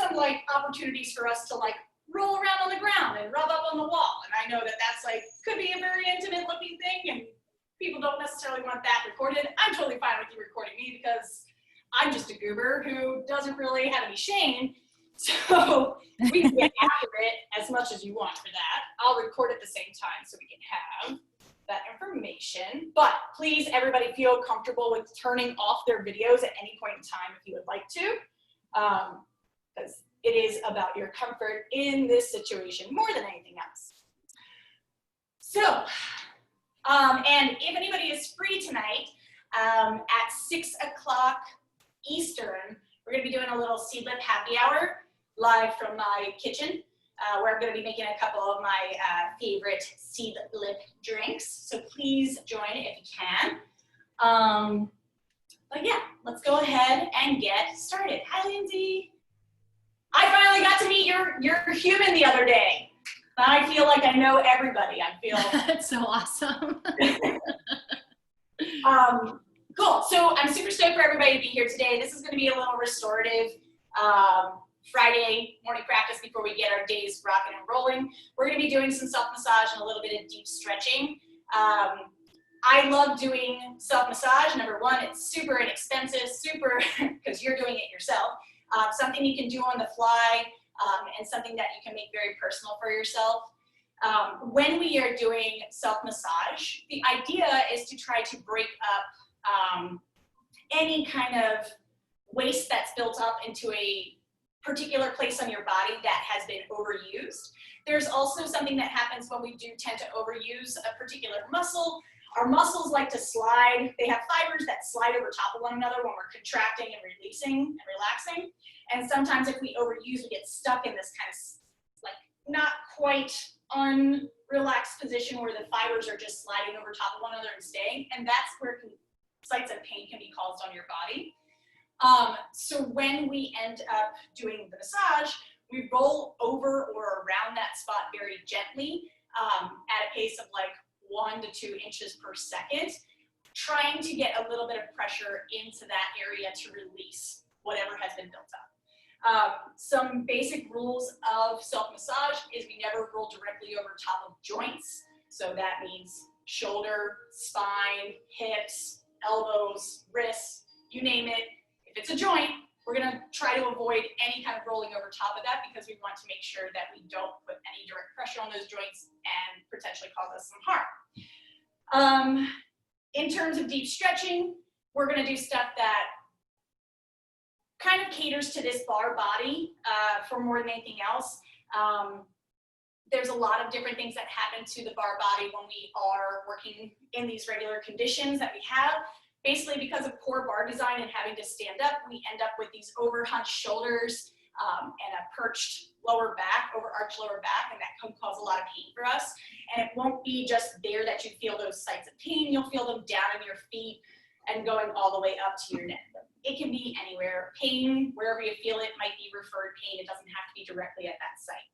some like opportunities for us to like roll around on the ground and rub up on the wall. And I know that that's like, could be a very intimate looking thing and people don't necessarily want that recorded. I'm totally fine with you recording me because I'm just a goober who doesn't really have any shame. So we can get after it as much as you want for that. I'll record at the same time so we can have that information. But please, everybody feel comfortable with turning off their videos at any point in time if you would like to, because it is about your comfort in this situation more than anything else. So, and if anybody is free tonight at 6 o'clock Eastern, we're going to be doing a little seed lip happy hour live from my kitchen, where I'm going to be making a couple of my favorite seed lip drinks. So please join if you can. But yeah, let's go ahead and get started. Hi, Lindsay. I finally got to meet your human the other day. I feel like I know everybody. I feel that's so awesome. Cool. So I'm super stoked for everybody to be here today. This is going to be a little restorative Friday morning practice before we get our days rocking and rolling. We're going to be doing some self-massage and a little bit of deep stretching. I love doing self-massage. Number one, it's super inexpensive, super, because you're doing it yourself. Something you can do on the fly, and something that you can make very personal for yourself. When we are doing self-massage, the idea is to try to break up any kind of waste that's built up into a particular place on your body that has been overused. There's also something that happens when we do tend to overuse a particular muscle. Our muscles like to slide. They have fibers that slide over top of one another when we're contracting and releasing and relaxing. And sometimes if we overuse, we get stuck in this kind of like not quite unrelaxed position where the fibers are just sliding over top of one another and staying. And that's where sites of pain can be caused on your body. So when we end up doing the massage, we roll over or around that spot very gently at a pace of like 1 to 2 inches per second, trying to get a little bit of pressure into that area to release whatever has been built up. Some basic rules of self-massage is we never roll directly over top of joints. So that means shoulder, spine, hips, elbows, wrists, you name it. If it's a joint, we're going to try to avoid any kind of rolling over top of that because we want to make sure that we don't put any direct pressure on those joints and potentially cause us some harm. In terms of deep stretching, we're going to do stuff that kind of caters to this bar body for more than anything else. There's a lot of different things that happen to the bar body when we are working in these regular conditions that we have. Basically, because of poor bar design and having to stand up, we end up with these overhunched shoulders and a perched lower back, overarched lower back, and that can cause a lot of pain for us. And it won't be just there that you feel those sites of pain. You'll feel them down in your feet and going all the way up to your neck. It can be anywhere. Pain, wherever you feel it, might be referred pain. It doesn't have to be directly at that site.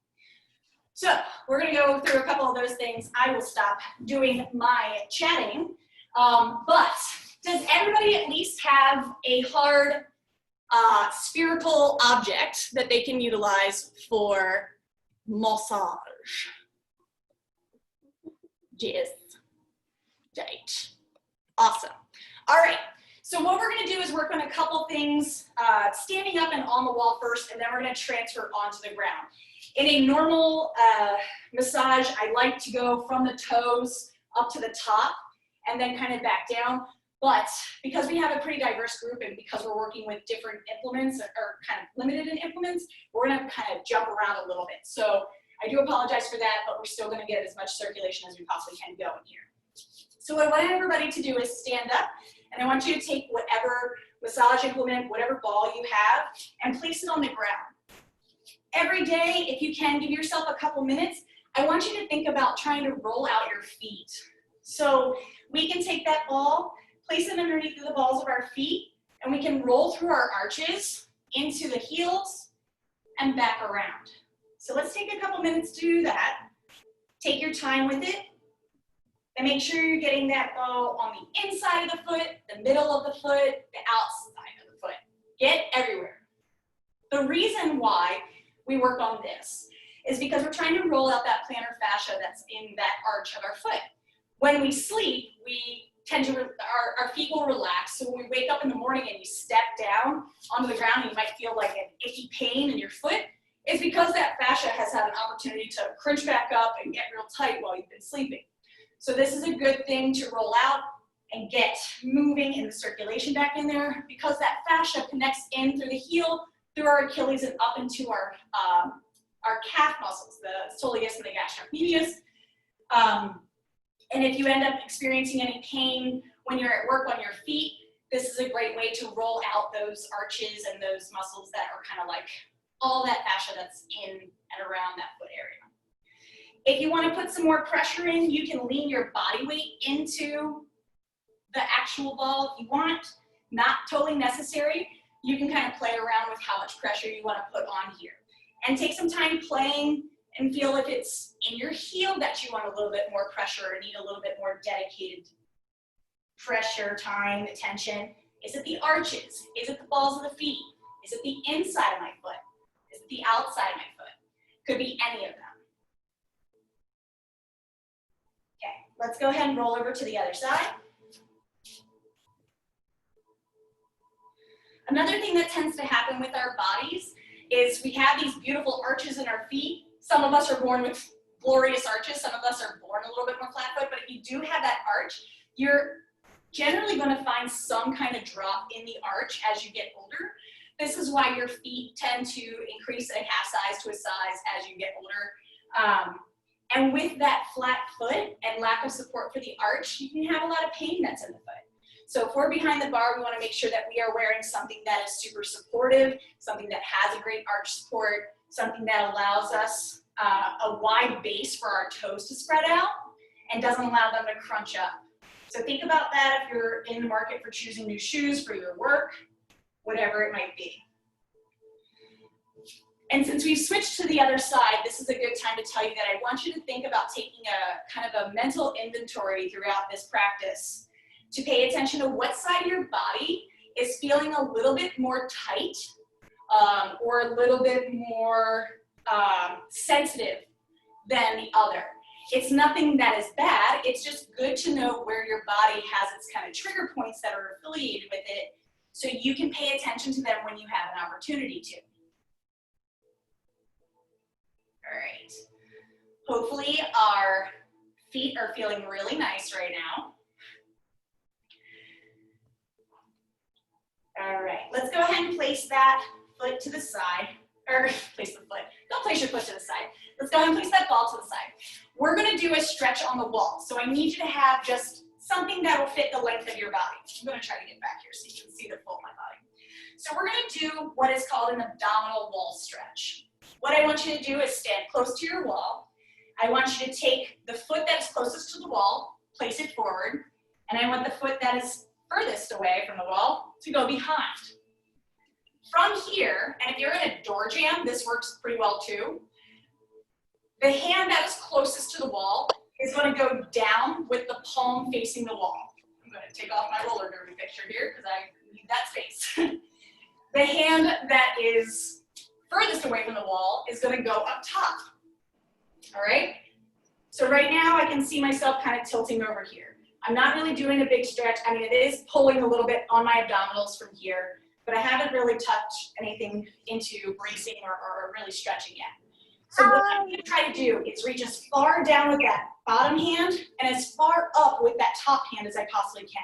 So we're going to go through a couple of those things. I will stop doing my chatting, but does everybody at least have a hard spherical object that they can utilize for massage? Yes. Right. Awesome. All right. So what we're going to do is work on a couple things, standing up and on the wall first, and then we're going to transfer onto the ground. In a normal massage, I like to go from the toes up to the top and then kind of back down. But because we have a pretty diverse group and because we're working with different implements or kind of limited in implements, we're going to kind of jump around a little bit. So I do apologize for that, but we're still going to get as much circulation as we possibly can going here. So what I want everybody to do is stand up, and I want you to take whatever massage implement, whatever ball you have, and place it on the ground. Every day, if you can, give yourself a couple minutes. I want you to think about trying to roll out your feet. So we can take that ball, place it underneath the balls of our feet, and we can roll through our arches into the heels and back around. So let's take a couple minutes to do that. Take your time with it, and make sure you're getting that ball on the inside of the foot, the middle of the foot, the outside of the foot. Get everywhere. The reason why we work on this is because we're trying to roll out that plantar fascia that's in that arch of our foot. When we sleep, we tend to, our feet will relax. So when we wake up in the morning and you step down onto the ground and you might feel like an icky pain in your foot, it's because that fascia has had an opportunity to crunch back up and get real tight while you've been sleeping. So this is a good thing to roll out and get moving in the circulation back in there, because that fascia connects in through the heel, through our Achilles, and up into our calf muscles, the soleus and the gastrocnemius. And if you end up experiencing any pain when you're at work on your feet, this is a great way to roll out those arches and those muscles that are kind of like all that fascia that's in and around that foot area. If you want to put some more pressure in, you can lean your body weight into the actual ball if you want. Not totally necessary. You can kind of play around with how much pressure you want to put on here. And take some time playing and feel if it's in your heel that you want a little bit more pressure or need a little bit more dedicated pressure, time, attention. Is it the arches? Is it the balls of the feet? Is it the inside of my foot? Is it the outside of my foot? Could be any of them. Okay, let's go ahead and roll over to the other side. Another thing that tends to happen with our bodies is we have these beautiful arches in our feet. Some of us are born with glorious arches. Some of us are born a little bit more flat foot, but if you do have that arch, you're generally going to find some kind of drop in the arch as you get older. This is why your feet tend to increase a half size to a size as you get older. And with that flat foot and lack of support for the arch, you can have a lot of pain that's in the foot. So if we're behind the bar, we want to make sure that we are wearing something that is super supportive, something that has a great arch support, something that allows us a wide base for our toes to spread out and doesn't allow them to crunch up. So think about that if you're in the market for choosing new shoes for your work, whatever it might be. And since we've switched to the other side, this is a good time to tell you that I want you to think about taking a kind of a mental inventory throughout this practice to pay attention to what side of your body is feeling a little bit more tight or a little bit more sensitive than the other. It's nothing that is bad, it's just good to know where your body has its kind of trigger points that are affiliated with it so you can pay attention to them when you have an opportunity to. All right, hopefully our feet are feeling really nice right now. All right, let's go ahead and place that foot to the side, or place the foot, don't place your foot to the side. Let's go ahead and place that ball to the side. We're gonna do a stretch on the wall. So I need you to have just something that will fit the length of your body. I'm gonna try to get back here so you can see the full of my body. So we're gonna do what is called an abdominal wall stretch. What I want you to do is stand close to your wall. I want you to take the foot that is closest to the wall, place it forward, and I want the foot that is furthest away from the wall to go behind. From here, and if you're in a door jamb, this works pretty well too. The hand that is closest to the wall is going to go down with the palm facing the wall. I'm going to take off my roller derby picture here because I need that space. The hand that is furthest away from the wall is going to go up top. All right? So right now I can see myself kind of tilting over here. I'm not really doing a big stretch. I mean, it is pulling a little bit on my abdominals from here, but I haven't really touched anything into bracing or really stretching yet. So what I'm going to try to do is reach as far down with that bottom hand and as far up with that top hand as I possibly can.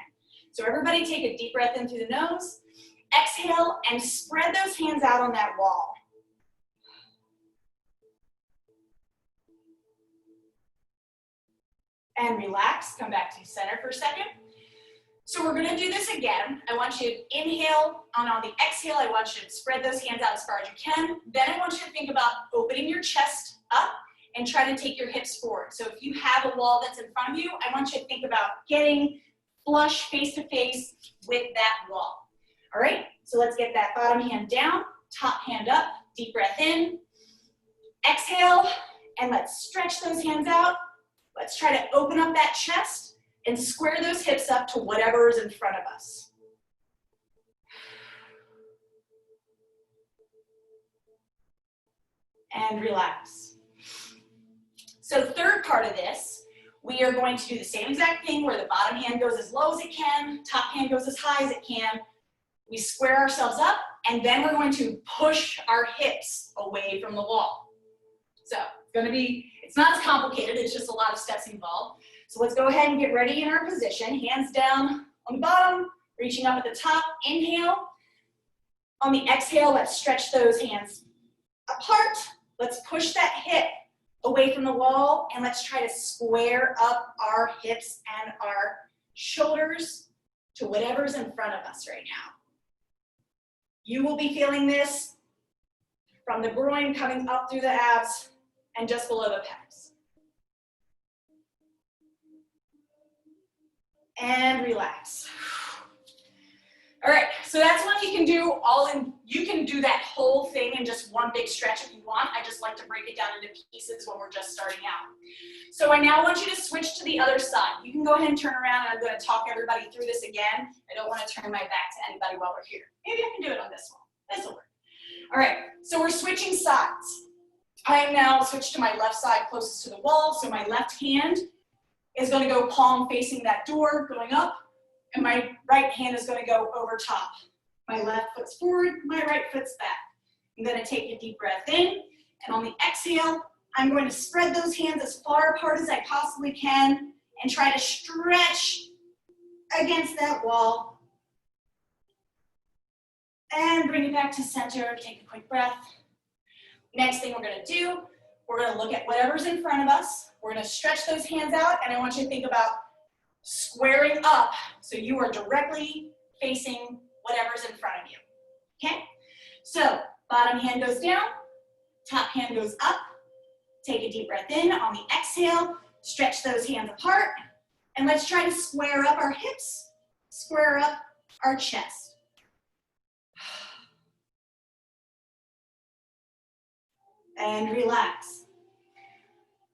So everybody take a deep breath in through the nose, exhale, and spread those hands out on that wall. And relax, come back to center for a second. So we're gonna do this again. I want you to inhale, and on the exhale, I want you to spread those hands out as far as you can. Then I want you to think about opening your chest up and try to take your hips forward. So if you have a wall that's in front of you, I want you to think about getting flush face to face with that wall. All right, so let's get that bottom hand down, top hand up, deep breath in, exhale, and let's stretch those hands out. Let's try to open up that chest and square those hips up to whatever is in front of us. and relax. So third part of this, we are going to do the same exact thing where the bottom hand goes as low as it can, top hand goes as high as it can. We square ourselves up, and then we're going to push our hips away from the wall. So it's not as complicated, it's just a lot of steps involved. So let's go ahead and get ready in our position. Hands down on the bottom, reaching up at the top, inhale. On the exhale, let's stretch those hands apart. Let's push that hip away from the wall, and let's try to square up our hips and our shoulders to whatever's in front of us right now. You will be feeling this from the groin coming up through the abs and just below the pecs. And relax. All right, so that's one you can do you can do that whole thing in just one big stretch if you want. I just like to break it down into pieces when we're just starting out. So I now want you to switch to the other side. You can go ahead and turn around, and I'm going to talk everybody through this again. I don't want to turn my back to anybody while we're here. Maybe I can do it on this one. This will work. All right, so we're switching sides. I am now switched to my left side closest to the wall, so my left hand is going to go palm facing that door, going up, and my right hand is going to go over top. My left foot's forward, my right foot's back. I'm going to take a deep breath in, and on the exhale, I'm going to spread those hands as far apart as I possibly can and try to stretch against that wall. And bring it back to center, take a quick breath. Next thing we're going to do, we're going to look at whatever's in front of us. We're going to stretch those hands out, and I want you to think about squaring up so you are directly facing whatever's in front of you. Okay? So bottom hand goes down, top hand goes up. Take a deep breath in. On the exhale, stretch those hands apart, and let's try to square up our hips, square up our chest. And relax.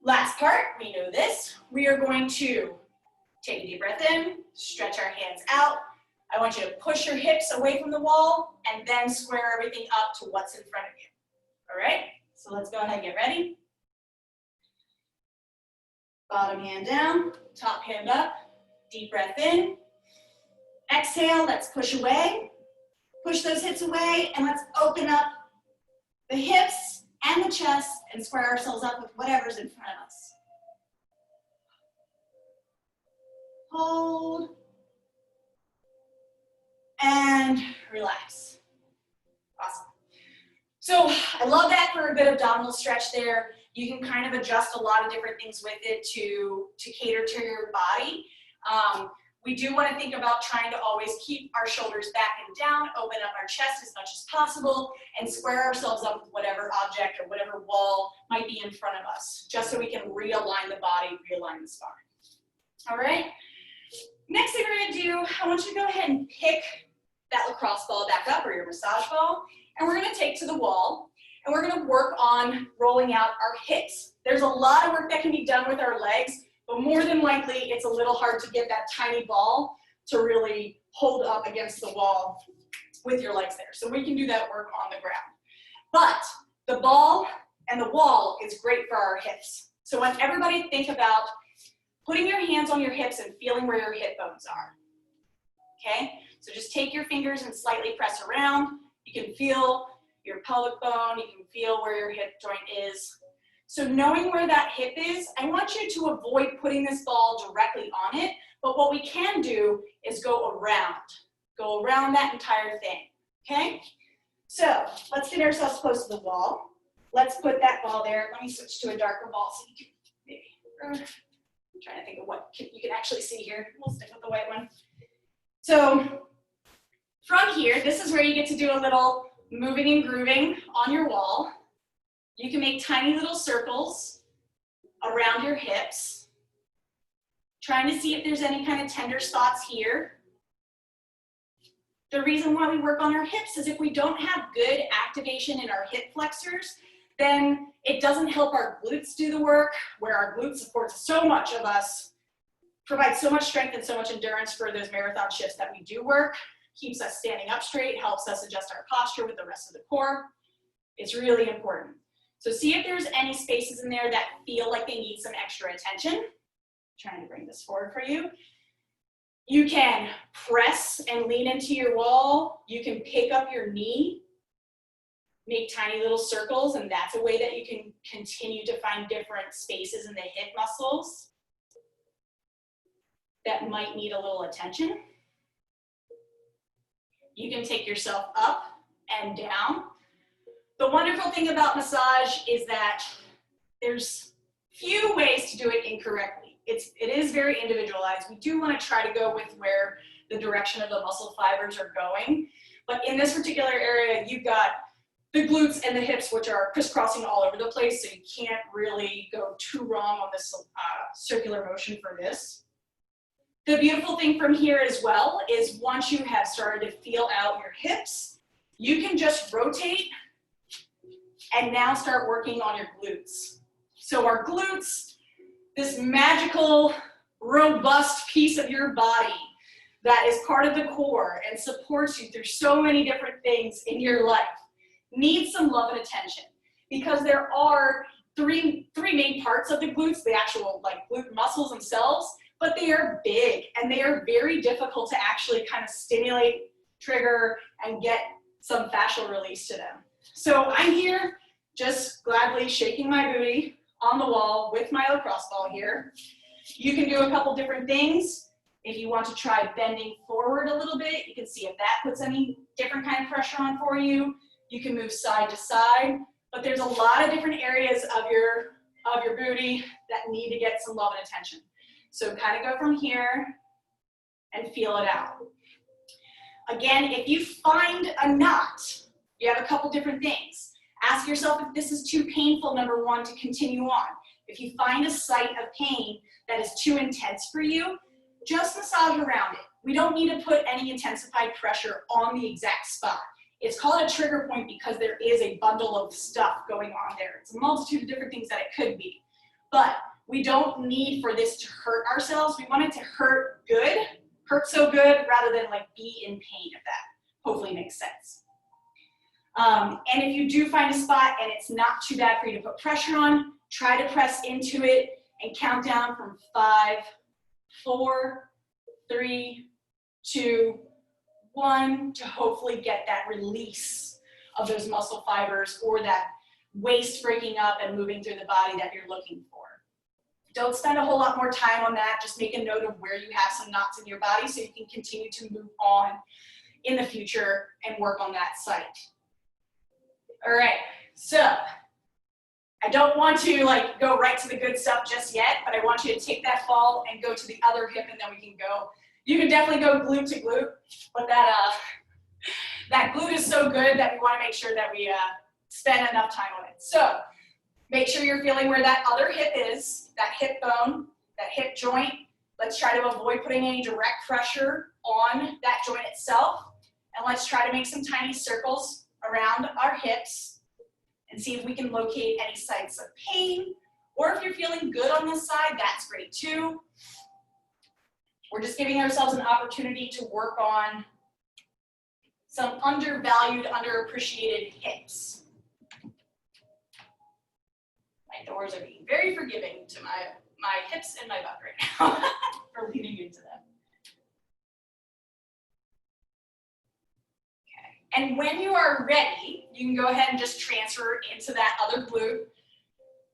Last part, we know this. We are going to take a deep breath in, stretch our hands out. I want you to push your hips away from the wall and then square everything up to what's in front of you. All right, so let's go ahead and get ready. Bottom hand down, top hand up, deep breath in. Exhale, let's push away. Push those hips away, and let's open up the hips and the chest and square ourselves up with whatever's in front of us. Hold. And relax. Awesome. So I love that for a good abdominal stretch there. You can kind of adjust a lot of different things with it to cater to your body. We do want to think about trying to always keep our shoulders back and down, open up our chest as much as possible, and square ourselves up with whatever object or whatever wall might be in front of us, just so we can realign the body, realign the spine. All right? Next thing we're going to do, I want you to go ahead and pick that lacrosse ball back up, or your massage ball, and we're going to take to the wall, and we're going to work on rolling out our hips. There's a lot of work that can be done with our legs, but more than likely, it's a little hard to get that tiny ball to really hold up against the wall with your legs there. So we can do that work on the ground. But the ball and the wall is great for our hips. So when everybody think about putting your hands on your hips and feeling where your hip bones are. Okay? So just take your fingers and slightly press around. You can feel your pelvic bone. You can feel where your hip joint is. So knowing where that hip is, I want you to avoid putting this ball directly on it, but what we can do is go around that entire thing, okay? So let's get ourselves close to the wall. Let's put that ball there. Let me switch to a darker ball so you can maybe, I'm trying to think of what you can actually see here. We'll stick with the white one. So from here, this is where you get to do a little moving and grooving on your wall. You can make tiny little circles around your hips, trying to see if there's any kind of tender spots here. The reason why we work on our hips is if we don't have good activation in our hip flexors, then it doesn't help our glutes do the work, where our glutes support so much of us, provide so much strength and so much endurance for those marathon shifts that we do work, keeps us standing up straight, helps us adjust our posture with the rest of the core. It's really important. So see if there's any spaces in there that feel like they need some extra attention. Trying to bring this forward for you. You can press and lean into your wall. You can pick up your knee, make tiny little circles, and that's a way that you can continue to find different spaces in the hip muscles that might need a little attention. You can take yourself up and down. The wonderful thing about massage is that there's few ways to do it incorrectly. It is very individualized. We do want to try to go with where the direction of the muscle fibers are going. But in this particular area, you've got the glutes and the hips, which are crisscrossing all over the place, so you can't really go too wrong on this circular motion for this. The beautiful thing from here as well is once you have started to feel out your hips, you can just rotate and now start working on your glutes. So our glutes, this magical, robust piece of your body that is part of the core and supports you through so many different things in your life, needs some love and attention, because there are three main parts of the glutes, the actual glute muscles themselves, but they are big and they are very difficult to actually kind of stimulate, trigger, and get some fascial release to them. So I'm here just gladly shaking my booty on the wall with my lacrosse ball here. You can do a couple different things. If you want to try bending forward a little bit, you can see if that puts any different kind of pressure on for you. You can move side to side, but there's a lot of different areas of your booty that need to get some love and attention. So kind of go from here and feel it out. Again, if you find a knot, you have a couple different things. Ask yourself if this is too painful, number one, to continue on. If you find a site of pain that is too intense for you, just massage around it. We don't need to put any intensified pressure on the exact spot. It's called a trigger point because there is a bundle of stuff going on there. It's a multitude of different things that it could be. But we don't need for this to hurt ourselves. We want it to hurt good, hurt so good, rather than be in pain, if that hopefully makes sense. And if you do find a spot and it's not too bad for you to put pressure on, try to press into it and count down from 5, 4, 3, 2, 1 to hopefully get that release of those muscle fibers or that waste breaking up and moving through the body that you're looking for. Don't spend a whole lot more time on that. Just make a note of where you have some knots in your body so you can continue to move on in the future and work on that site. All right, so I don't want to go right to the good stuff just yet, but I want you to take that fall and go to the other hip, and then we can go. You can definitely go glute to glute, but that glute is so good that we want to make sure that we spend enough time on it. So make sure you're feeling where that other hip is, that hip bone, that hip joint. Let's try to avoid putting any direct pressure on that joint itself. And let's try to make some tiny circles around our hips and see if we can locate any sites of pain. Or if you're feeling good on this side, that's great too. We're just giving ourselves an opportunity to work on some undervalued, underappreciated hips. My doors are being very forgiving to my hips and my butt right now for leaning into them. Okay. And when you are ready, you can go ahead and just transfer into that other glute.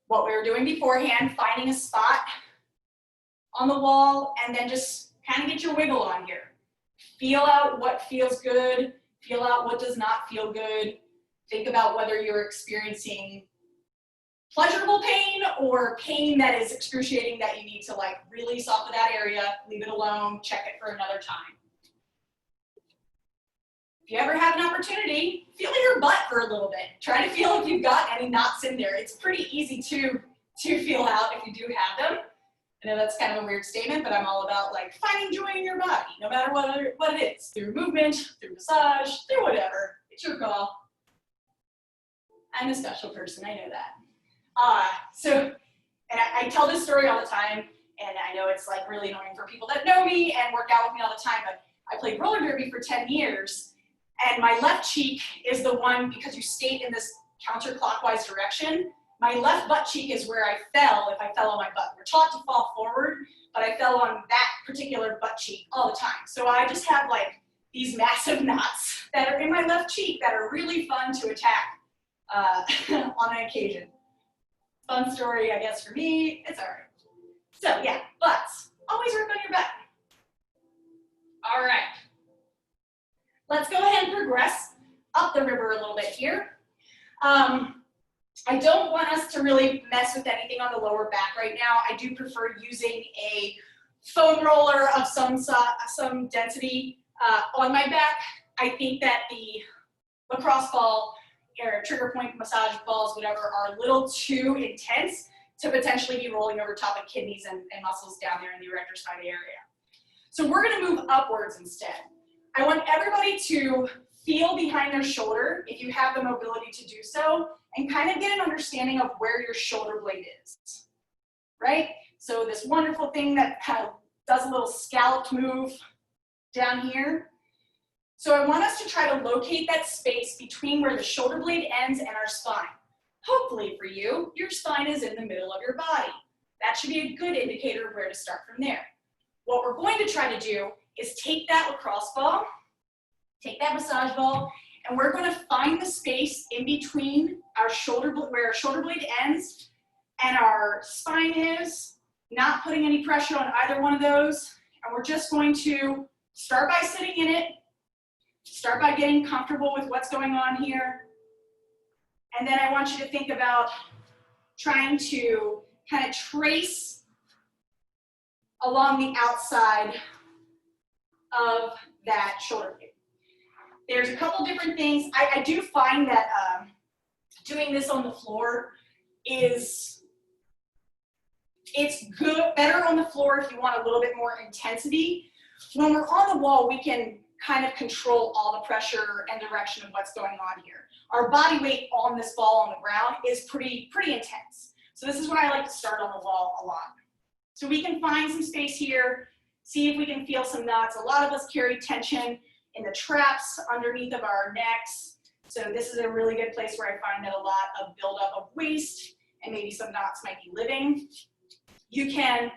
What we were doing beforehand, finding a spot on the wall and then just kind of get your wiggle on here. Feel out what feels good, feel out what does not feel good. Think about whether you're experiencing pleasurable pain or pain that is excruciating that you need to release off of that area, leave it alone, check it for another time. If you ever have an opportunity, feel your butt for a little bit. Try to feel if you've got any knots in there. It's pretty easy to feel out if you do have them. I know that's kind of a weird statement, but I'm all about finding joy in your body, no matter what it is, through movement, through massage, through whatever. It's your call. I'm a special person, I know that. And I tell this story all the time, and I know it's really annoying for people that know me and work out with me all the time, but I played roller derby for 10 years, and my left cheek is the one, because you skate in this counterclockwise direction, My left butt cheek is where I fell if I fell on my butt. We're taught to fall forward, but I fell on that particular butt cheek all the time. So I just have like these massive knots that are in my left cheek that are really fun to attack on an occasion. Fun story, I guess, for me. It's all right. So yeah, butts. Always work on your butt. All right. Let's go ahead and progress up the river a little bit here. I don't want us to really mess with anything on the lower back right now. I do prefer using a foam roller of some density on my back. I think that the lacrosse ball or trigger point massage balls, whatever, are a little too intense to potentially be rolling over top of kidneys and muscles down there in the erector spinae area. So we're gonna move upwards instead. I want everybody to feel behind their shoulder if you have the mobility to do so, and kind of get an understanding of where your shoulder blade is, right? So this wonderful thing that kind of does a little scalloped move down here. So I want us to try to locate that space between where the shoulder blade ends and our spine. Hopefully for you, your spine is in the middle of your body. That should be a good indicator of where to start from there. What we're going to try to do is take that lacrosse ball, take that massage ball, and we're going to find the space in between our shoulder, where our shoulder blade ends and our spine is, not putting any pressure on either one of those. And we're just going to start by sitting in it, start by getting comfortable with what's going on here. And then I want you to think about trying to kind of trace along the outside of that shoulder blade. There's a couple different things. I do find that doing this on the floor it's good, better on the floor if you want a little bit more intensity. When we're on the wall, we can kind of control all the pressure and direction of what's going on here. Our body weight on this ball on the ground is pretty intense. So this is when I like to start on the wall a lot. So we can find some space here, see if we can feel some knots. A lot of us carry tension in the traps underneath of our necks. So this is a really good place where I find that a lot of buildup of waist and maybe some knots might be living. You can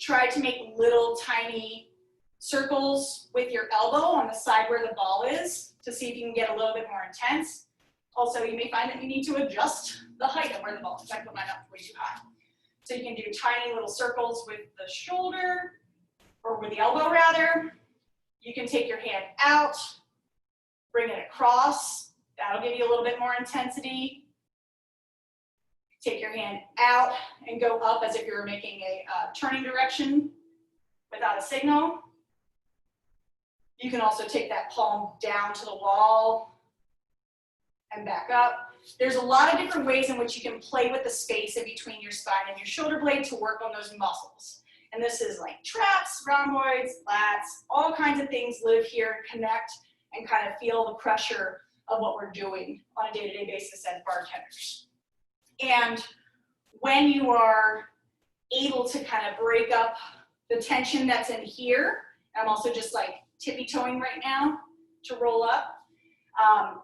try to make little tiny circles with your elbow on the side where the ball is to see if you can get a little bit more intense. Also, you may find that you need to adjust the height of where the ball is. I put mine up way too high. So you can do tiny little circles with the shoulder, or with the elbow rather. You can take your hand out, bring it across. That'll give you a little bit more intensity. Take your hand out and go up as if you were making a turning direction without a signal. You can also take that palm down to the wall and back up. There's a lot of different ways in which you can play with the space in between your spine and your shoulder blade to work on those muscles. And this is like traps, rhomboids, lats, all kinds of things live here and connect and kind of feel the pressure of what we're doing on a day-to-day basis as bartenders. And when you are able to kind of break up the tension that's in here, I'm also just like tippy-toeing right now to roll up,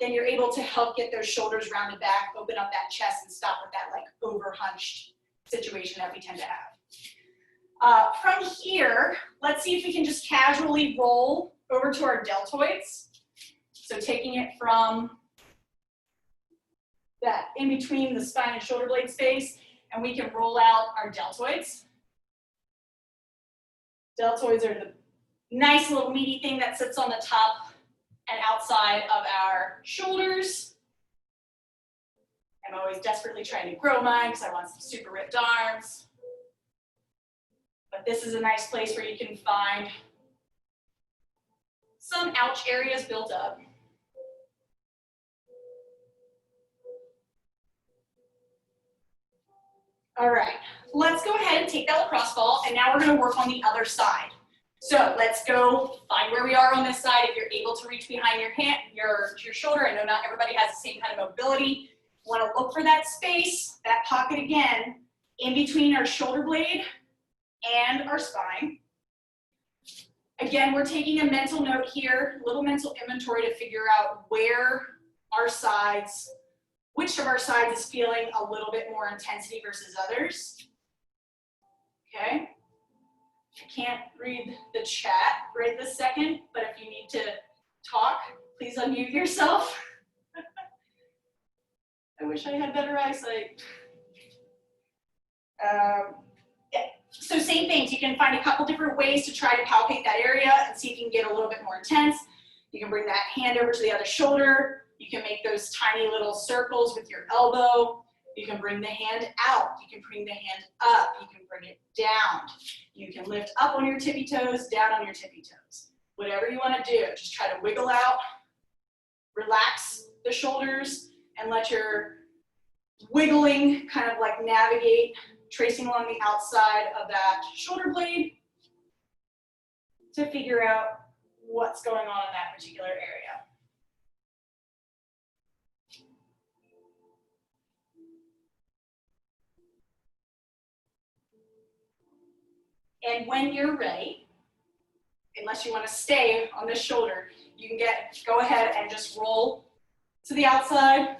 then you're able to help get those shoulders rounded back, open up that chest, and stop with that like over-hunched situation that we tend to have. From here, let's see if we can just casually roll over to our deltoids. So taking it from that in between the spine and shoulder blade space, and we can roll out our deltoids. Deltoids are the nice little meaty thing that sits on the top and outside of our shoulders. I'm always desperately trying to grow mine because I want some super ripped arms. But this is a nice place where you can find some ouch areas built up. All right, let's go ahead and take that lacrosse ball, and now we're going to work on the other side. So let's go find where we are on this side. If you're able to reach behind your hand, your shoulder, I know not everybody has the same kind of mobility. You want to look for that space, that pocket again, in between our shoulder blade and our spine. Again, we're taking a mental note here, a little mental inventory to figure out where our sides which of our sides is feeling a little bit more intensity versus others. Okay. I can't read the chat right this second, but if you need to talk, please unmute yourself. I wish I had better eyesight. Yeah. So same things, you can find a couple different ways to try to palpate that area and see if you can get a little bit more intense. You can bring that hand over to the other shoulder. You can make those tiny little circles with your elbow. You can bring the hand out. You can bring the hand up. You can bring it down. You can lift up on your tippy toes, down on your tippy toes. Whatever you want to do, just try to wiggle out, relax the shoulders, and let your wiggling kind of like navigate, tracing along the outside of that shoulder blade to figure out what's going on in that particular area. And when you're ready, unless you want to stay on this shoulder, you can go ahead and just roll to the outside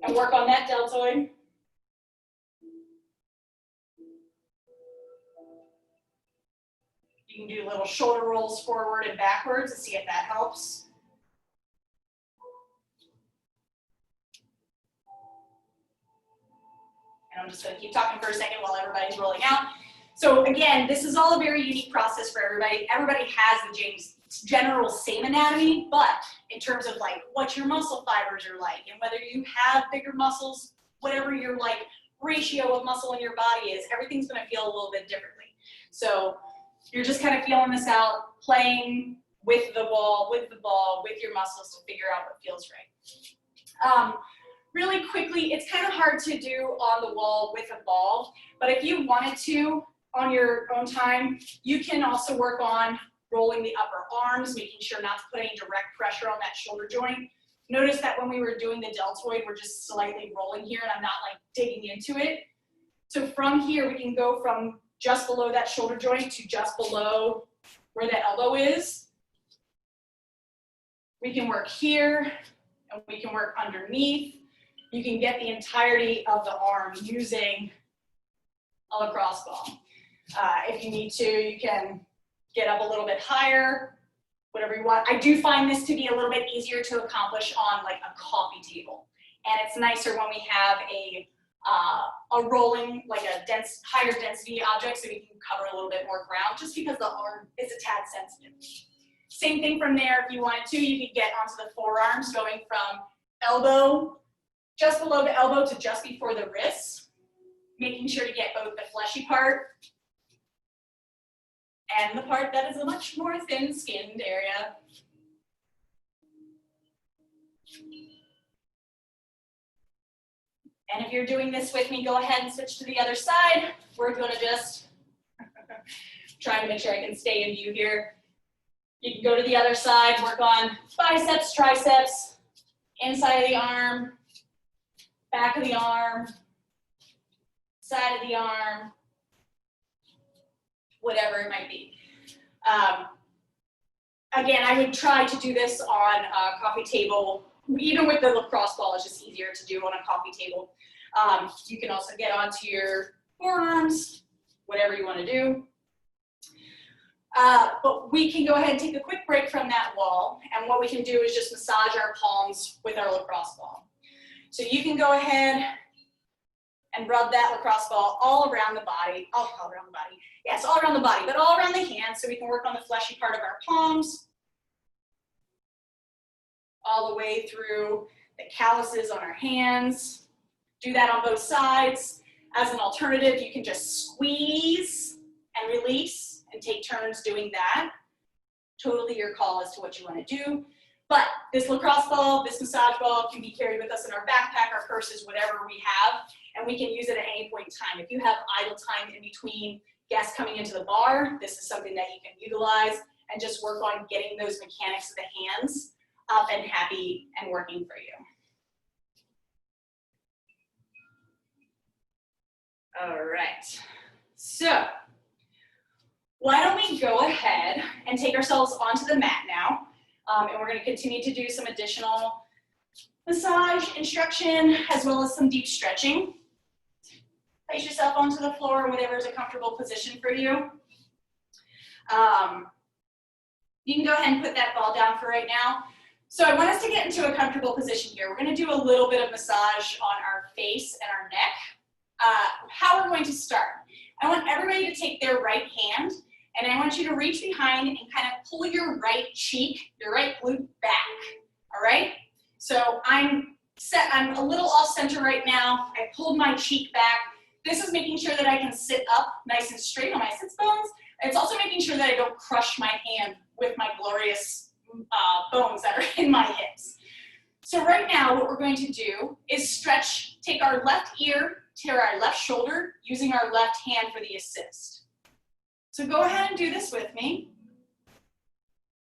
and work on that deltoid. You can do little shoulder rolls forward and backwards and see if that helps. And I'm just going to keep talking for a second while everybody's rolling out. So again, this is all a very unique process for everybody. Everybody has the general same anatomy, but in terms of like what your muscle fibers are like and whether you have bigger muscles, whatever your like ratio of muscle in your body is, everything's going to feel a little bit differently. So you're just kind of feeling this out, playing with the ball, with your muscles to figure out what feels right. Really quickly, it's kind of hard to do on the wall with a ball, but if you wanted to, on your own time, you can also work on rolling the upper arms, making sure not to put any direct pressure on that shoulder joint. Notice that when we were doing the deltoid, we're just slightly rolling here and I'm not like digging into it. So from here, we can go from just below that shoulder joint to just below where that elbow is. We can work here and we can work underneath. You can get the entirety of the arm using a lacrosse ball. If you need to, you can get up a little bit higher, whatever you want. I do find this to be a little bit easier to accomplish on like a coffee table. And it's nicer when we have a rolling, like a higher density object so we can cover a little bit more ground just because the arm is a tad sensitive. Same thing from there, if you wanted to, you could get onto the forearms going from elbow, just below the elbow to just before the wrist, making sure to get both the fleshy part and the part that is a much more thin-skinned area. And if you're doing this with me, go ahead and switch to the other side. We're going to just try to make sure I can stay in view here. You can go to the other side, work on biceps, triceps, inside of the arm, back of the arm, side of the arm, whatever it might be. Again, I would try to do this on a coffee table. Even with the lacrosse ball, it's just easier to do on a coffee table. You can also get onto your forearms, whatever you want to do. But we can go ahead and take a quick break from that wall. And what we can do is just massage our palms with our lacrosse ball. So you can go ahead and rub that lacrosse ball all around the body, all around the body. Yes, all around the body, but all around the hands so we can work on the fleshy part of our palms, all the way through the calluses on our hands. Do that on both sides. As an alternative, you can just squeeze and release and take turns doing that. Totally your call as to what you want to do. But this lacrosse ball, this massage ball can be carried with us in our backpack, our purses, whatever we have, and we can use it at any point in time. If you have idle time in between guests coming into the bar, this is something that you can utilize and just work on getting those mechanics of the hands up and happy and working for you. All right, so why don't we go ahead and take ourselves onto the mat now, and we're going to continue to do some additional massage instruction as well as some deep stretching. Place yourself onto the floor, whatever is a comfortable position for you. You can go ahead and put that ball down for right now. So I want us to get into a comfortable position here. We're going to do a little bit of massage on our face and our neck. How we're going to start. I want everybody to take their right hand, and I want you to reach behind and kind of pull your right cheek, your right glute back, all right? So I'm a little off center right now. I pulled my cheek back. This is making sure that I can sit up nice and straight on my sits bones. It's also making sure that I don't crush my hand with my glorious bones that are in my hips. So right now, what we're going to do is stretch, take our left ear to our left shoulder, using our left hand for the assist. So go ahead and do this with me.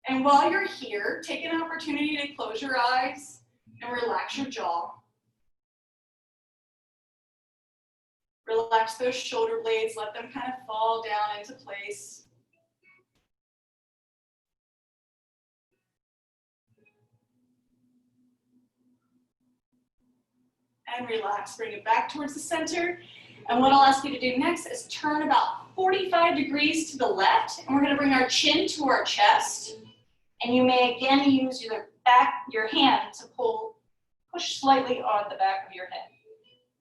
And while you're here, take an opportunity to close your eyes and relax your jaw. Relax those shoulder blades, let them kind of fall down into place. And relax, bring it back towards the center. And what I'll ask you to do next is turn about 45 degrees to the left, and we're gonna bring our chin to our chest. And you may again use your hand to push slightly on the back of your head.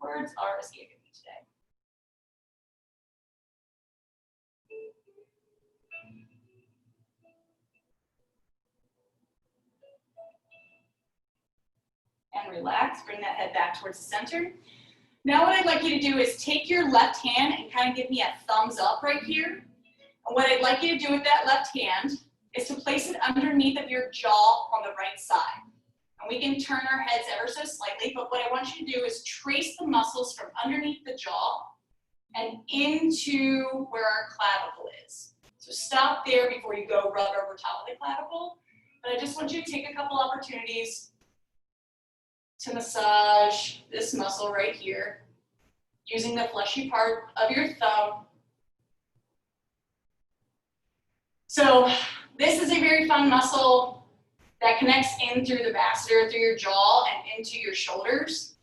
Words are escaping me today. And relax, bring that head back towards the center. Now what I'd like you to do is take your left hand and kind of give me a thumbs up right here. And what I'd like you to do with that left hand is to place it underneath of your jaw on the right side. And we can turn our heads ever so slightly, but what I want you to do is trace the muscles from underneath the jaw and into where our clavicle is. So stop there before you go rub over top of the clavicle. But I just want you to take a couple opportunities to massage this muscle right here, using the fleshy part of your thumb. So this is a very fun muscle that connects in through the masseter, through your jaw and into your shoulders.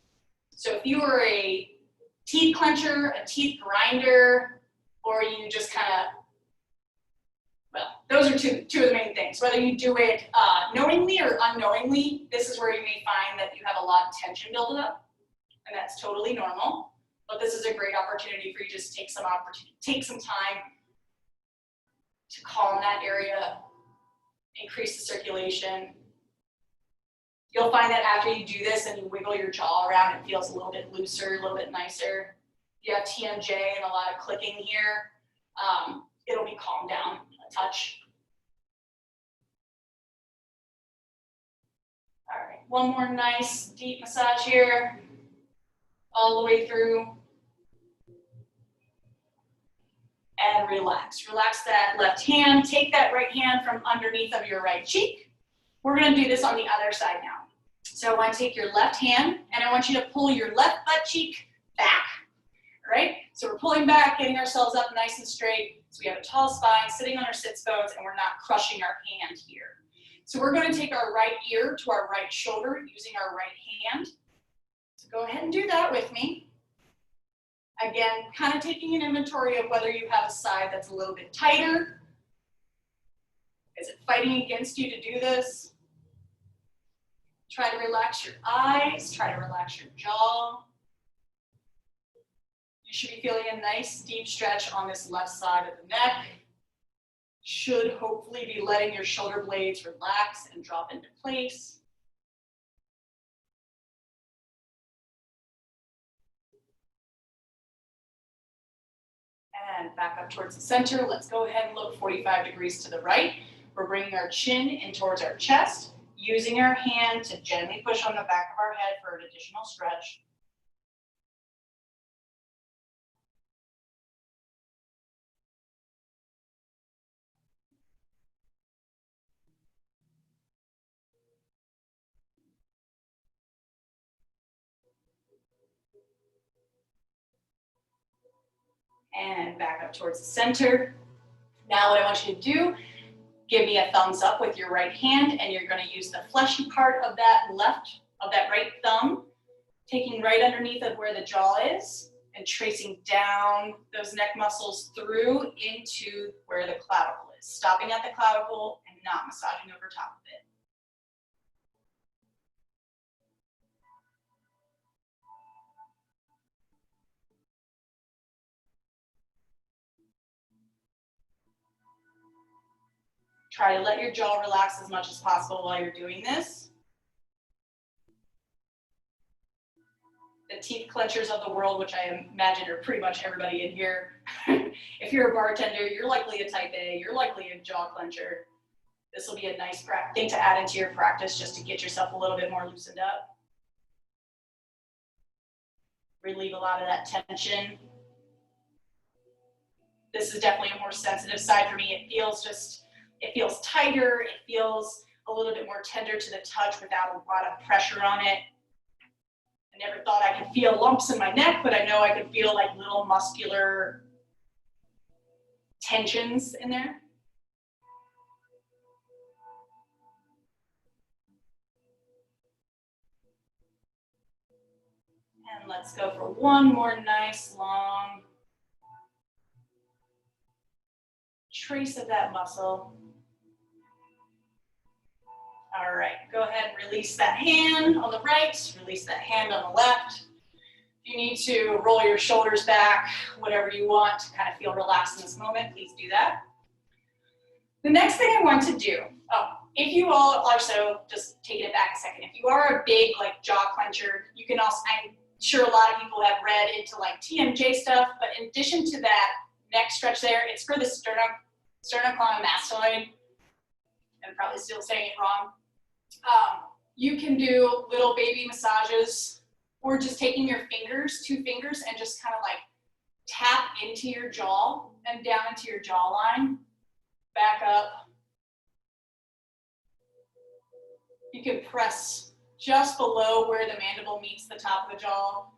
So if you are a teeth clencher, a teeth grinder, or you just kind of, well, those are two of the main things. Whether you do it knowingly or unknowingly, this is where you may find that you have a lot of tension built up, and that's totally normal. But this is a great opportunity for you to just take some time to calm that area, increase the circulation. You'll find that after you do this and you wiggle your jaw around, it feels a little bit looser, a little bit nicer. You have TMJ and a lot of clicking here. It'll be calmed down a touch. All right, one more nice deep massage here, all the way through. And relax. Relax that left hand. Take that right hand from underneath of your right cheek. We're going to do this on the other side now. So I want to take your left hand and I want you to pull your left butt cheek back. All right? So we're pulling back, getting ourselves up nice and straight. So we have a tall spine, sitting on our sits bones, and we're not crushing our hand here. So we're going to take our right ear to our right shoulder using our right hand. So go ahead and do that with me. Again, kind of taking an inventory of whether you have a side that's a little bit tighter. Is it fighting against you to do this? Try to relax your eyes, try to relax your jaw. You should be feeling a nice deep stretch on this left side of the neck. Should hopefully be letting your shoulder blades relax and drop into place. And back up towards the center. Let's go ahead and look 45 degrees to the right. We're bringing our chin in towards our chest, using our hand to gently push on the back of our head for an additional stretch. And back up towards the center. Now what I want you to do, give me a thumbs up with your right hand, and you're going to use the fleshy part of that left of that right thumb, taking right underneath of where the jaw is and tracing down those neck muscles through into where the clavicle is, stopping at the clavicle and not massaging over top of it. Try to let your jaw relax as much as possible while you're doing this. The teeth clenchers of the world, which I imagine are pretty much everybody in here. If you're a bartender, you're likely a type A, you're likely a jaw clencher. This will be a nice thing to add into your practice just to get yourself a little bit more loosened up. Relieve a lot of that tension. This is definitely a more sensitive side for me. It feels tighter, it feels a little bit more tender to the touch without a lot of pressure on it. I never thought I could feel lumps in my neck, but I know I could feel like little muscular tensions in there. And let's go for one more nice long trace of that muscle. All right, go ahead and release that hand on the right, release that hand on the left. If you need to roll your shoulders back, whatever you want to kind of feel relaxed in this moment, please do that. The next thing I want to do, if you all are, so just taking it back a second, if you are a big like jaw clencher, you can also, I'm sure a lot of people have read into like TMJ stuff, but in addition to that neck stretch there, it's for the sternocleidomastoid. I'm probably still saying it wrong. You can do little baby massages or just taking your fingers, 2 fingers, and just kind of like tap into your jaw and down into your jawline, back up. You can press just below where the mandible meets the top of the jaw,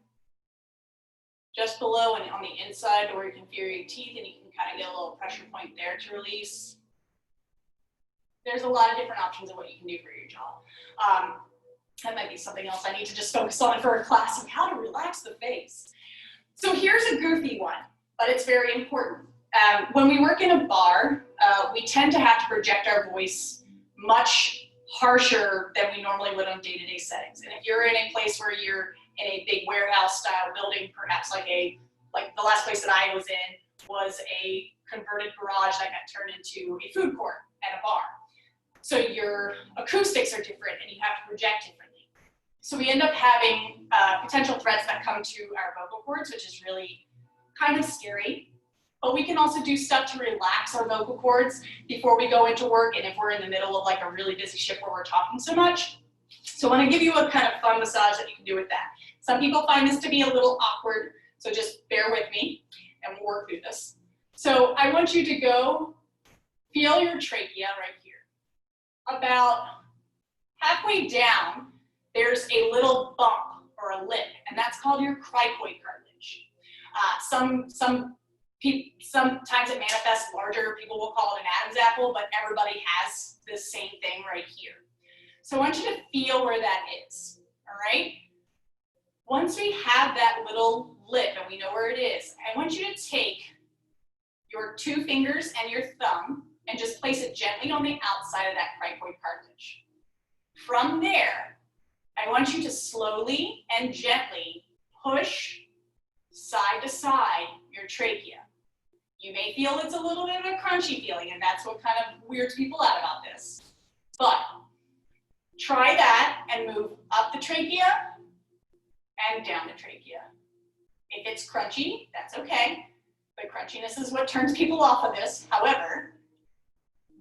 just below and on the inside to where you can feel your teeth, and you can kind of get a little pressure point there to release. There's a lot of different options of what you can do for your jaw. That might be something else I need to just focus on for a class of how to relax the face. So here's a goofy one, but it's very important. When we work in a bar, we tend to have to project our voice much harsher than we normally would on day-to-day settings. And if you're in a place where you're in a big warehouse style building, perhaps like the last place that I was in was a converted garage that got turned into a food court and a bar. So your acoustics are different and you have to project differently. So we end up having potential threats that come to our vocal cords, which is really kind of scary. But we can also do stuff to relax our vocal cords before we go into work, and if we're in the middle of like a really busy shift where we're talking so much. So I want to give you a kind of fun massage that you can do with that. Some people find this to be a little awkward, so just bear with me and we'll work through this. So I want you to go feel your trachea right here. About halfway down, there's a little bump or a lip, and that's called your cricoid cartilage. Sometimes it manifests larger. People will call it an Adam's apple, but everybody has the same thing right here. So I want you to feel where that is, all right? Once we have that little lip and we know where it is, I want you to take your 2 fingers and your thumb and just place it gently on the outside of that cricoid cartilage. From there, I want you to slowly and gently push side to side your trachea. You may feel it's a little bit of a crunchy feeling, and that's what kind of weirds people out about this. But try that and move up the trachea and down the trachea. If it's crunchy, that's okay. The crunchiness is what turns people off of this. However,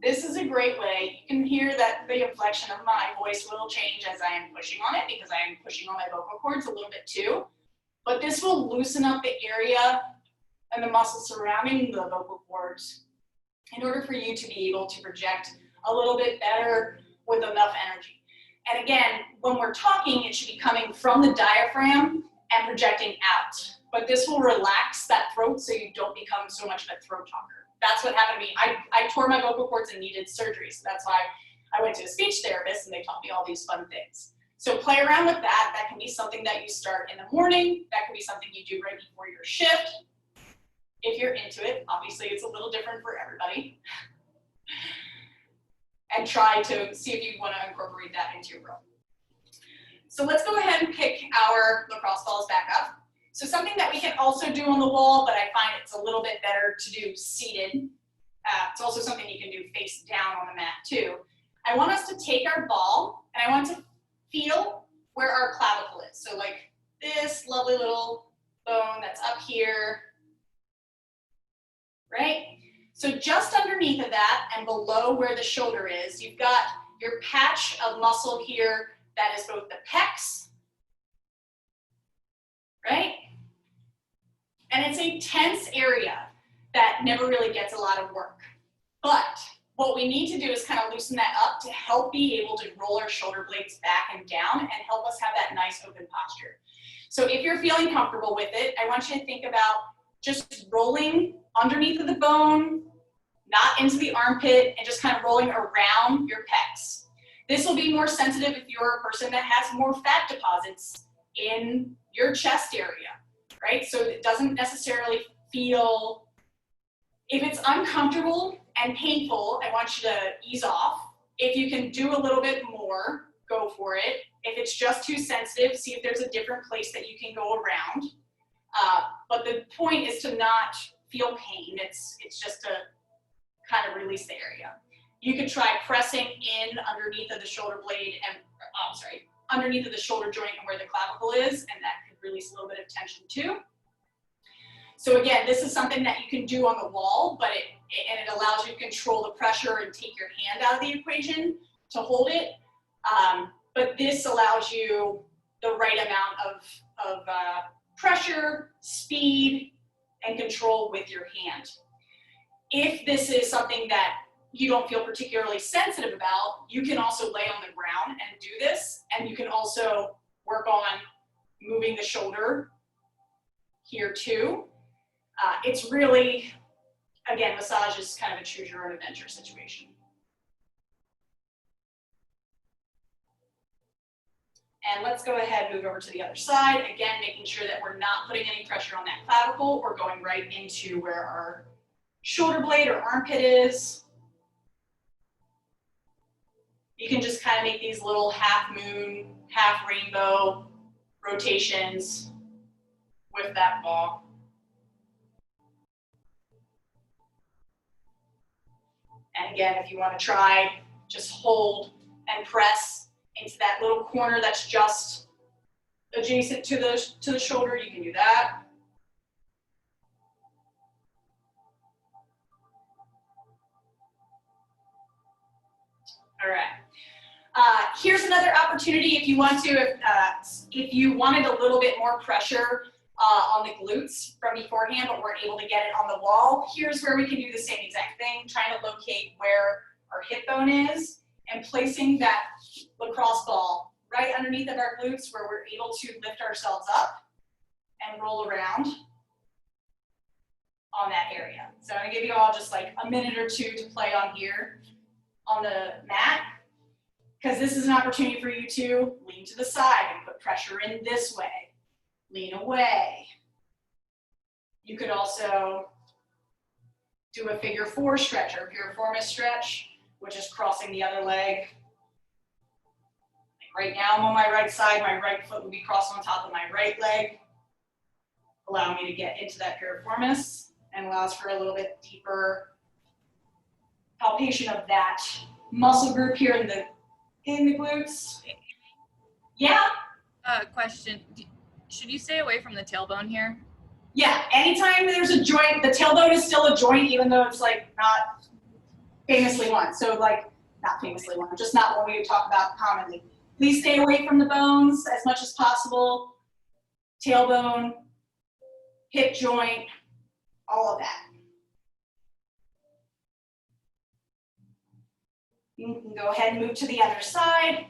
this is a great way. You can hear that the inflection of my voice will change as I am pushing on it, because I am pushing on my vocal cords a little bit too. But this will loosen up the area and the muscles surrounding the vocal cords in order for you to be able to project a little bit better with enough energy. And again, when we're talking, it should be coming from the diaphragm and projecting out. But this will relax that throat so you don't become so much of a throat talker. That's what happened to me. I tore my vocal cords and needed surgery. So that's why I went to a speech therapist and they taught me all these fun things. So play around with that. That can be something that you start in the morning. That could be something you do right before your shift. If you're into it, obviously it's a little different for everybody. And try to see if you want to incorporate that into your room. So let's go ahead and pick our lacrosse balls back up. So something that we can also do on the wall, but I find it's a little bit better to do seated. It's also something you can do face down on the mat too. I want us to take our ball and I want to feel where our clavicle is. So like this lovely little bone that's up here, right? So just underneath of that and below where the shoulder is, you've got your patch of muscle here that is both the pecs, right? And it's a tense area that never really gets a lot of work. But what we need to do is kind of loosen that up to help be able to roll our shoulder blades back and down and help us have that nice open posture. So if you're feeling comfortable with it, I want you to think about just rolling underneath of the bone, not into the armpit, and just kind of rolling around your pecs. This will be more sensitive if you're a person that has more fat deposits in your chest area, right? So it doesn't necessarily feel, if it's uncomfortable and painful, I want you to ease off. If you can do a little bit more, go for it. If it's just too sensitive, see if there's a different place that you can go around. But the point is to not feel pain. It's just to kind of release the area. You could try pressing in underneath of the shoulder blade and, underneath of the shoulder joint and where the clavicle is, and that could release a little bit of tension too. So again, this is something that you can do on the wall, but it allows you to control the pressure and take your hand out of the equation to hold it. But this allows you the right amount of pressure, speed, and control with your hand. If this is something that you don't feel particularly sensitive about, you can also lay on the ground and do this, and you can also work on moving the shoulder here too. It's really, again, massage is kind of a choose your own adventure situation. And let's go ahead and move over to the other side. Again, making sure that we're not putting any pressure on that clavicle or going right into where our shoulder blade or armpit is. You can just kind of make these little half moon, half rainbow rotations with that ball. And again, if you want to try, just hold and press into that little corner that's just adjacent to the shoulder. You can do that. All right. Here's another opportunity if you want to, if you wanted a little bit more pressure on the glutes from beforehand, but weren't able to get it on the wall. Here's where we can do the same exact thing, trying to locate where our hip bone is and placing that lacrosse ball right underneath of our glutes where we're able to lift ourselves up and roll around on that area. So I'm gonna give you all just like a minute or two to play on here on the mat, because this is an opportunity for you to lean to the side and put pressure in this way. Lean away. You could also do a figure four stretch or piriformis stretch, which is crossing the other leg. Like right now I'm on my right side, my right foot would be crossed on top of my right leg, allowing me to get into that piriformis and allows for a little bit deeper palpation of that muscle group here in the glutes. Yeah? Question. Should you stay away from the tailbone here? Yeah, anytime there's a joint, the tailbone is still a joint, even though it's like not famously one. So like, not famously one, just not one we would talk about commonly. Please stay away from the bones as much as possible. Tailbone, hip joint, all of that. You can go ahead and move to the other side.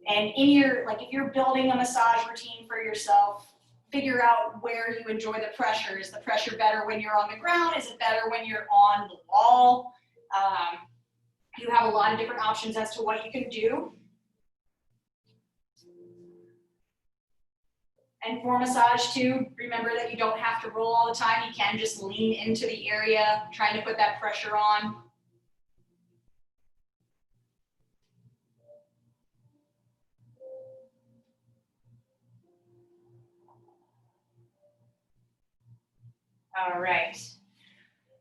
And in your, like if you're building a massage routine for yourself, figure out where you enjoy the pressure. Is the pressure better when you're on the ground? Is it better when you're on the wall? You have a lot of different options as to what you can do. And for massage too, remember that you don't have to roll all the time. You can just lean into the area, trying to put that pressure on. All right.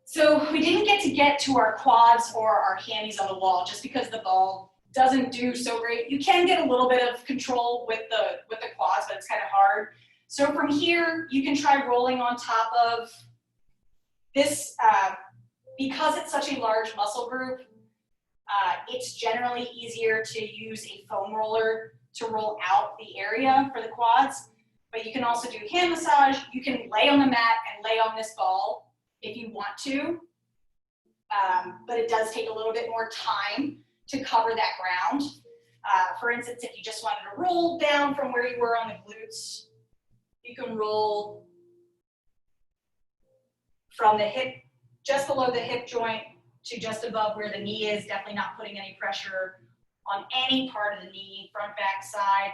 So we didn't get to our quads or our hammies on the wall just because the ball doesn't do so great. You can get a little bit of control with the quads, but it's kind of hard. So from here, you can try rolling on top of this. Because it's such a large muscle group, it's generally easier to use a foam roller to roll out the area for the quads. But you can also do hand massage. You can lay on the mat and lay on this ball if you want to. But it does take a little bit more time to cover that ground. For instance, if you just wanted to roll down from where you were on the glutes, you can roll from the hip, just below the hip joint to just above where the knee is, definitely not putting any pressure on any part of the knee, front, back, side.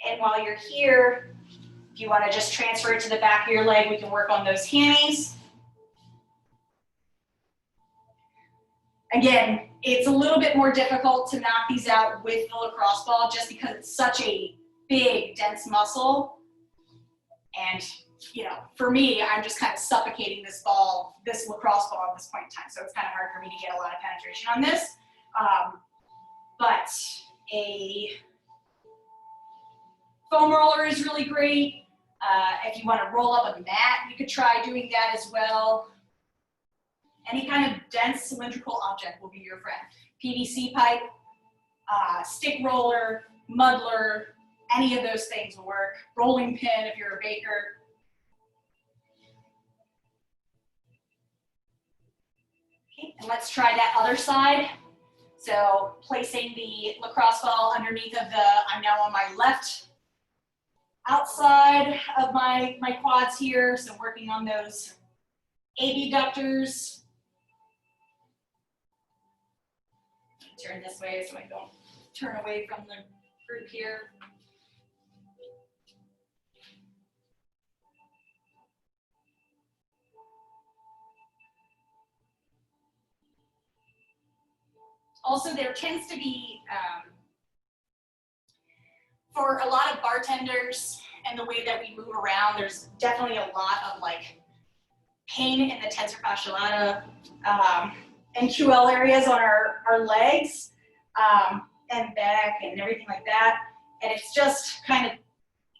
And while you're here, if you want to just transfer it to the back of your leg, we can work on those hammies. Again, it's a little bit more difficult to knock these out with the lacrosse ball just because it's such a big, dense muscle. And, you know, for me, I'm just kind of suffocating this ball, this lacrosse ball at this point in time. So it's kind of hard for me to get a lot of penetration on this. But a foam roller is really great. If you want to roll up a mat, you could try doing that as well. Any kind of dense cylindrical object will be your friend. PVC pipe, stick roller, muddler, any of those things will work. Rolling pin if you're a baker. Okay, and let's try that other side. So placing the lacrosse ball underneath of the, I'm now on my left outside of my quads here. So working on those abductors. Turn this way so I don't turn away from the group here. Also, there tends to be, for a lot of bartenders and the way that we move around, there's definitely a lot of like pain in the tensor fasciae lata and QL areas on our legs and back and everything like that. And it's just kind of,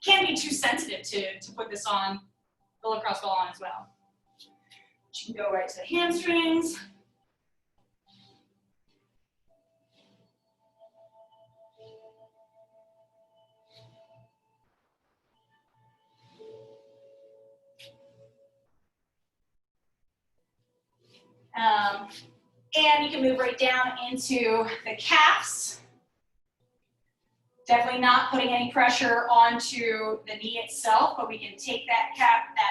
can't be too sensitive to put this on, the lacrosse ball on as well. You can go right to the hamstrings. And you can move right down into the calves. Definitely not putting any pressure onto the knee itself, but we can take that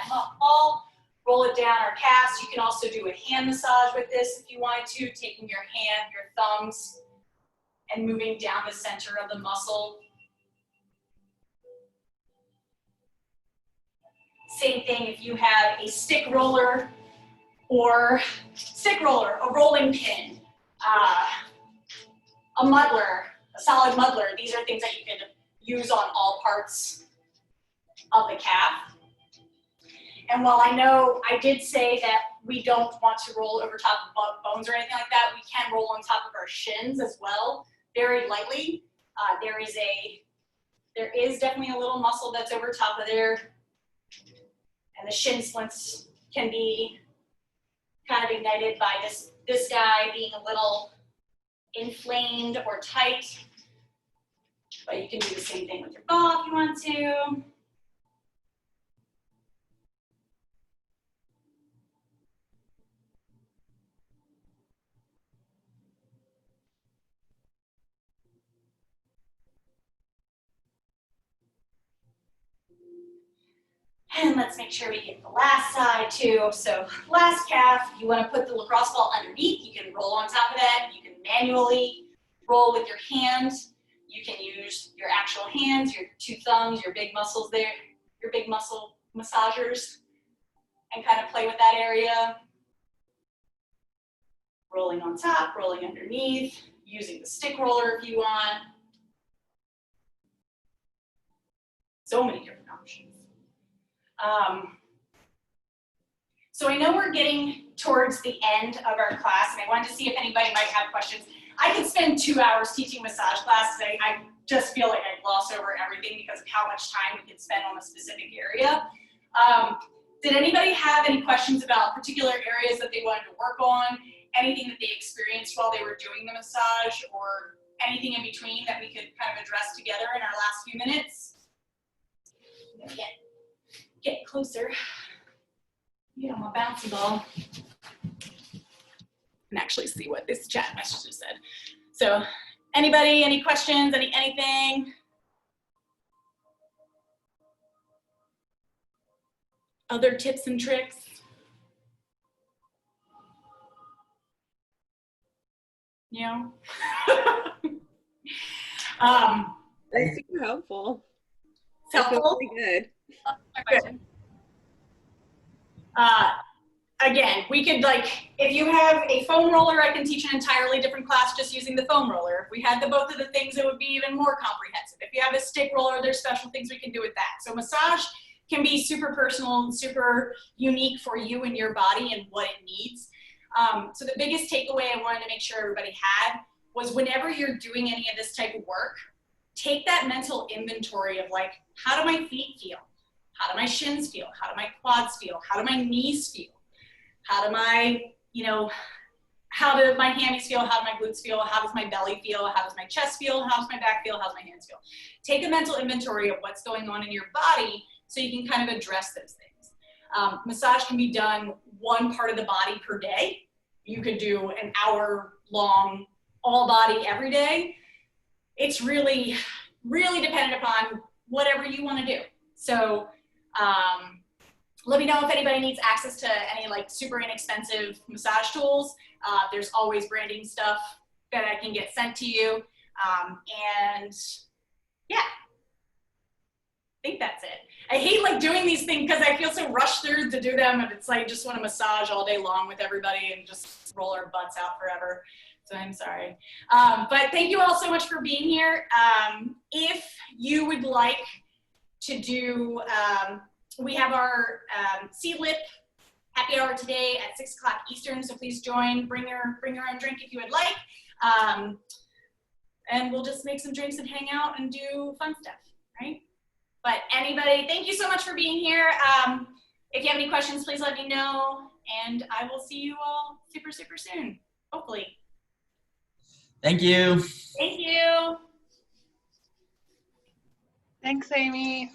ball, roll it down our calves. You can also do a hand massage with this if you wanted to, taking your hand, your thumbs, and moving down the center of the muscle. Same thing if you have a stick roller, a rolling pin, a muddler, a solid muddler. These are things that you can use on all parts of the calf. And while I know I did say that we don't want to roll over top of bones or anything like that, we can roll on top of our shins as well, very lightly. There is definitely a little muscle that's over top of there, and the shin splints can be kind of ignited by this guy being a little inflamed or tight. But you can do the same thing with your ball if you want to. And let's make sure we get the last side too. So last calf, you want to put the lacrosse ball underneath. You can roll on top of that. You can manually roll with your hand. You can use your actual hands, your 2 thumbs, your big muscles there, your big muscle massagers, and kind of play with that area. Rolling on top, rolling underneath, using the stick roller if you want. So many different options. So I know we're getting towards the end of our class, and I wanted to see if anybody might have questions. I could spend 2 hours teaching massage classes. I just feel like I gloss over everything because of how much time we could spend on a specific area. Did anybody have any questions about particular areas that they wanted to work on, anything that they experienced while they were doing the massage, or anything in between that we could kind of address together in our last few minutes? Get closer. Get on my bouncy ball. And actually see what this chat message just said. So, anybody, any questions, anything? Other tips and tricks? You know? That's super helpful. It's helpful? Really good. My question. Again, we could, like, if you have a foam roller, I can teach an entirely different class just using the foam roller. If we had both of the things, it would be even more comprehensive. If you have a stick roller, there's special things we can do with that. So massage can be super personal and super unique for you and your body and what it needs. So the biggest takeaway I wanted to make sure everybody had was whenever you're doing any of this type of work, take that mental inventory of, like, how do my feet feel? How do my shins feel? How do my quads feel? How do my knees feel? How do my, how do my hammies feel? How do my glutes feel? How does my belly feel? How does my chest feel? How does my back feel? How does my hands feel? Take a mental inventory of what's going on in your body so you can kind of address those things. Massage can be done one part of the body per day. You could do an hour-long all body every day. It's really, really dependent upon whatever you want to do. So let me know if anybody needs access to any, like, super inexpensive massage tools. There's always branding stuff that I can get sent to you. And yeah, I think that's it. I hate, like, doing these things because I feel so rushed through to do them, and it's like just want to massage all day long with everybody and just roll our butts out forever. So I'm sorry. But thank you all so much for being here. If you would like to do, we have our C-Lip happy hour today at 6 o'clock Eastern, so please join. Bring your own drink if you would like. And we'll just make some drinks and hang out and do fun stuff, right? But anybody, thank you so much for being here. If you have any questions, please let me know, and I will see you all super, super soon, hopefully. Thank you. Thank you. Thanks, Amie.